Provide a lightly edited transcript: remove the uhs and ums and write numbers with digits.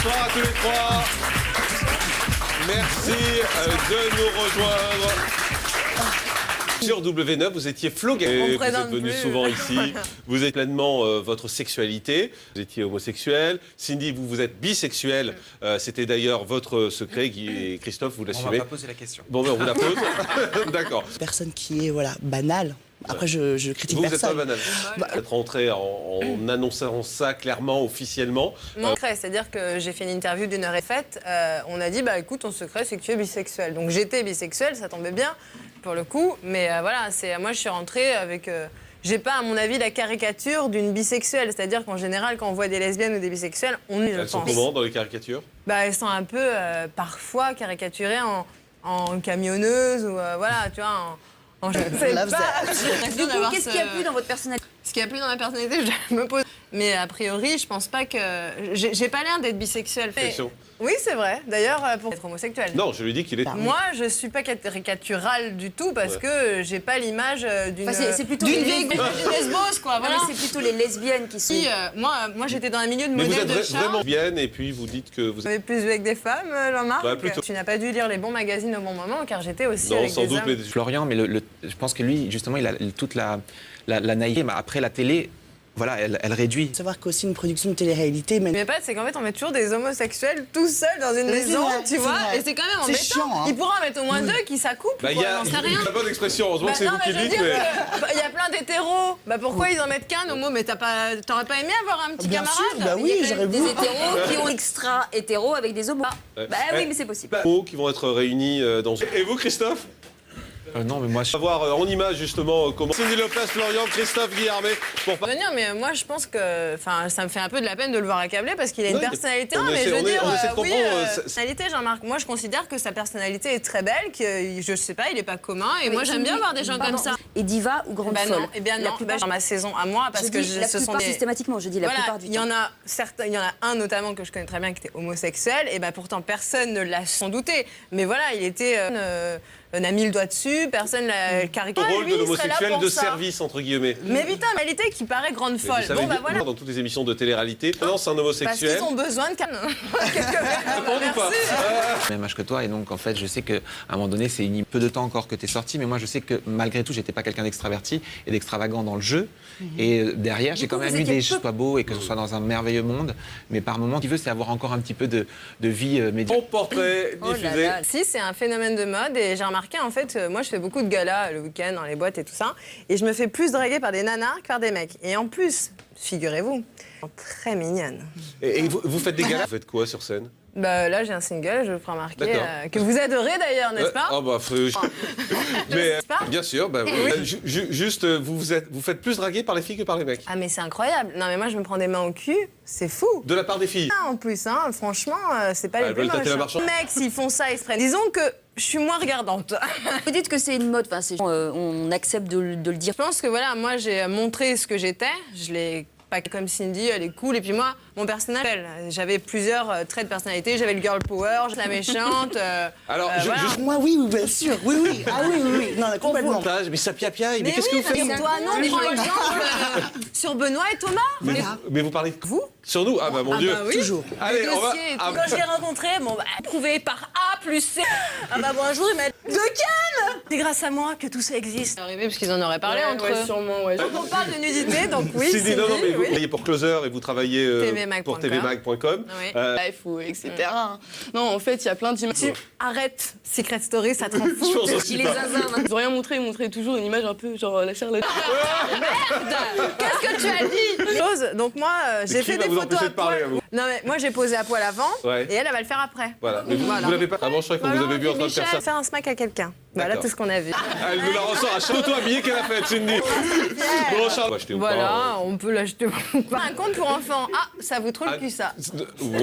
bonsoir à tous les trois. Merci de nous rejoindre. Sur W9, vous étiez flogué. Vous êtes venu souvent ici. Vous êtes pleinement votre sexualité. Vous étiez homosexuel. Cindy, vous êtes bisexuel. C'était d'ailleurs votre secret. Guy et Christophe, vous l'assumez. On va pas poser la question. Bon, ben, on vous la pose. D'accord. Personne qui est banale. Après, je critique vous personne. Vous n'êtes pas banal. Vous êtes rentré en annonçant ça clairement, officiellement. Mon secret, c'est-à-dire que j'ai fait une interview d'une heure et faite. On a dit, écoute, ton secret, c'est que tu es bisexuel. Donc j'étais bisexuelle, ça tombait bien, pour le coup. Mais voilà, moi, je suis rentrée avec... j'ai pas, à mon avis, la caricature d'une bisexuelle. C'est-à-dire qu'en général, quand on voit des lesbiennes ou des bisexuels, on y Elles sont comment dans les caricatures? Elles sont un peu, parfois, caricaturées en camionneuse ou, voilà, tu vois... Je ne sais pas. Du coup, qu'est-ce qu'il y a plus dans votre personnalité? Ce qu'il y a plus dans ma personnalité, je me pose. Mais a priori, je pense pas que... J'ai pas l'air d'être bisexuelle. Oui, c'est vrai. D'ailleurs, pour être homosexuel. Non, je lui dis qu'il est... Moi, je suis pas caricaturale du tout parce que j'ai pas l'image d'une... c'est plutôt les lesbos, quoi. Voilà. C'est plutôt les lesbiennes qui sont... Si, moi j'étais dans un milieu de Mais modèles vous êtes de charme. vraiment bien et puis vous dites que vous... Vous avez plus vu avec des femmes, Jean-Marc? Plutôt. Tu n'as pas dû lire les bons magazines au bon moment car j'étais aussi avec sans des doute, hommes. mais... Florian, mais je pense que lui, justement, il a toute la naïveté. Mais après, la télé, voilà, elle réduit. Il faut savoir qu'aussi une production de télé-réalité... Mais pas, c'est qu'en fait, on met toujours des homosexuels tout seuls dans une maison, vrai, tu vois, vrai. et c'est quand même C'est embêtant. chiant, hein. Il pourra en mettre au moins deux qui s'accouplent, Il y a j'en sais rien. la bonne expression, heureusement que c'est Non, vous qui mais je le veux dites. dire Mais... il y a plein d'hétéros. Pourquoi ils en mettent qu'un, homo? Mais t'aurais pas aimé avoir un petit Bien camarade? sûr, oui, j'aurais Des voulu. hétéros qui ont extra-hétéros avec des homos. Ouais. Oui, mais c'est possible. Qui vont être réunis dans... Et vous, Christophe? Non, mais moi, On va voir en image, justement, comment... Cindy Lopez, Florian, Christophe Guillarmet, pour... Venir, mais moi je pense que ça me fait un peu de la peine de le voir accabler parce qu'il a une personnalité. on Non, mais essaie- je veux on est- dire, on essaie de oui, comprendre, personnalité, Jean-Marc. Moi je considère que sa personnalité est très belle, que je sais pas, il est pas commun. Et moi j'aime bien voir des gens comme ça. Et diva ou grande folle? Non, eh bien non, dans ma saison à moi, parce que la ce sont plupart des... systématiquement, je dis la Voilà, plupart du il y temps. en a certains, il y en a un notamment que je connais très bien qui était homosexuel, et pourtant personne ne l'a sans douter. Mais voilà, il était n'a mis le doigt dessus, personne l'a Le caricaturé. rôle Lui, de il serait là l'homosexuel pour de ça. service, entre guillemets. Mais putain, réalité qui paraît grande Mais folle. vous savez Bon, bien, voilà. dans toutes les émissions de télé-réalité, non, c'est un Parce homosexuel. qu'ils ont besoin de canne. Ou pas. même âge que toi, et donc en fait, je sais qu'à un moment donné, c'est peu de temps encore que tu es sorti, mais moi, je sais que malgré tout, j'étais pas quelqu'un d'extraverti et d'extravagant dans le jeu. Et derrière, j'ai quand coup, même vous eu étiez des choix beaux et que ce soit dans un merveilleux monde. Mais par moment, ce qu'il veut, c'est avoir encore un petit peu de vie médiatique. Mon portrait Oh là diffusé. là. Si, c'est un phénomène de mode et j'ai remarqué, en fait, moi je fais beaucoup de galas le week-end dans les boîtes et tout ça, et je me fais plus draguer par des nanas que par des mecs. Et en plus, figurez-vous, très mignonne. Et vous faites des galas? Vous faites quoi sur scène? Là, j'ai un single, je vous ferai remarquer, D'accord. que vous adorez d'ailleurs, n'est-ce pas? Mais N'est-ce pas bien sûr, juste, vous faites plus draguer par les filles que par les mecs? Ah mais c'est incroyable. Non mais moi je me prends des mains au cul, c'est fou. De la part des filles? En plus, franchement, c'est pas les Elles plus veulent tâter la moches. marchandise. Les mecs, s'ils font ça exprès, disons que je suis moins regardante. Vous dites que c'est une mode, on accepte de le dire. Je pense que voilà, moi j'ai montré ce que j'étais, je l'ai pas comme Cindy, elle est cool, et puis moi, mon personnage, j'avais plusieurs traits de personnalité, j'avais le girl power, la méchante. Alors, voilà. Moi, oui, bien sûr. Oui. Ah oui. Non, complètement. Mais ça piapiaille, mais Mais qu'est-ce oui, que vous faites? mais toi, non, prends exemple sur Benoît et Thomas. Mais vous parlez de Vous? sur nous? Ah bah mon Dieu. oui. Toujours. Allez, on va... Dossier et tout. Quand je l'ai rencontré, prouvé par A plus C. Bon, un jour, il m'a dit de Cannes. C'est grâce à moi que tout ça existe. C'est arrivé parce qu'ils en auraient parlé entre eux. Sûrement, ouais. Donc on parle de nudité, donc oui, Cindy, non, mais vous oui. travaillez pour Closer et vous travaillez tvmag.com. pour tvmag.com. Oui. Life ou etc. Non, en fait, il y a plein d'images. Arrête, Secret Story, ça te rend Je fou. pense aussi Il est pas. zinzin. Ils ont rien montré, ils montraient toujours une image un peu genre la charlotte. Qu'est-ce que tu as dit? Chose, donc moi, j'ai Qui fait va des vous photos empêcher à de parler, poil. à vous? Non mais moi j'ai posé à poil avant, Ouais. et elle va le faire après. Voilà. Mais vous l'avez pas. Avant, je croyais qu'on vous avait vu en train de faire ça. Faire un smack à quelqu'un. Voilà D'accord. tout ce qu'on a vu. Elle nous la ressort à chaque photo habillée qu'elle a faite, Cindy. Bon, Charles, acheter ou pas, Voilà, on peut l'acheter. Un compte pour enfants. Ah, ça vous trouve le cul ça. Ouais.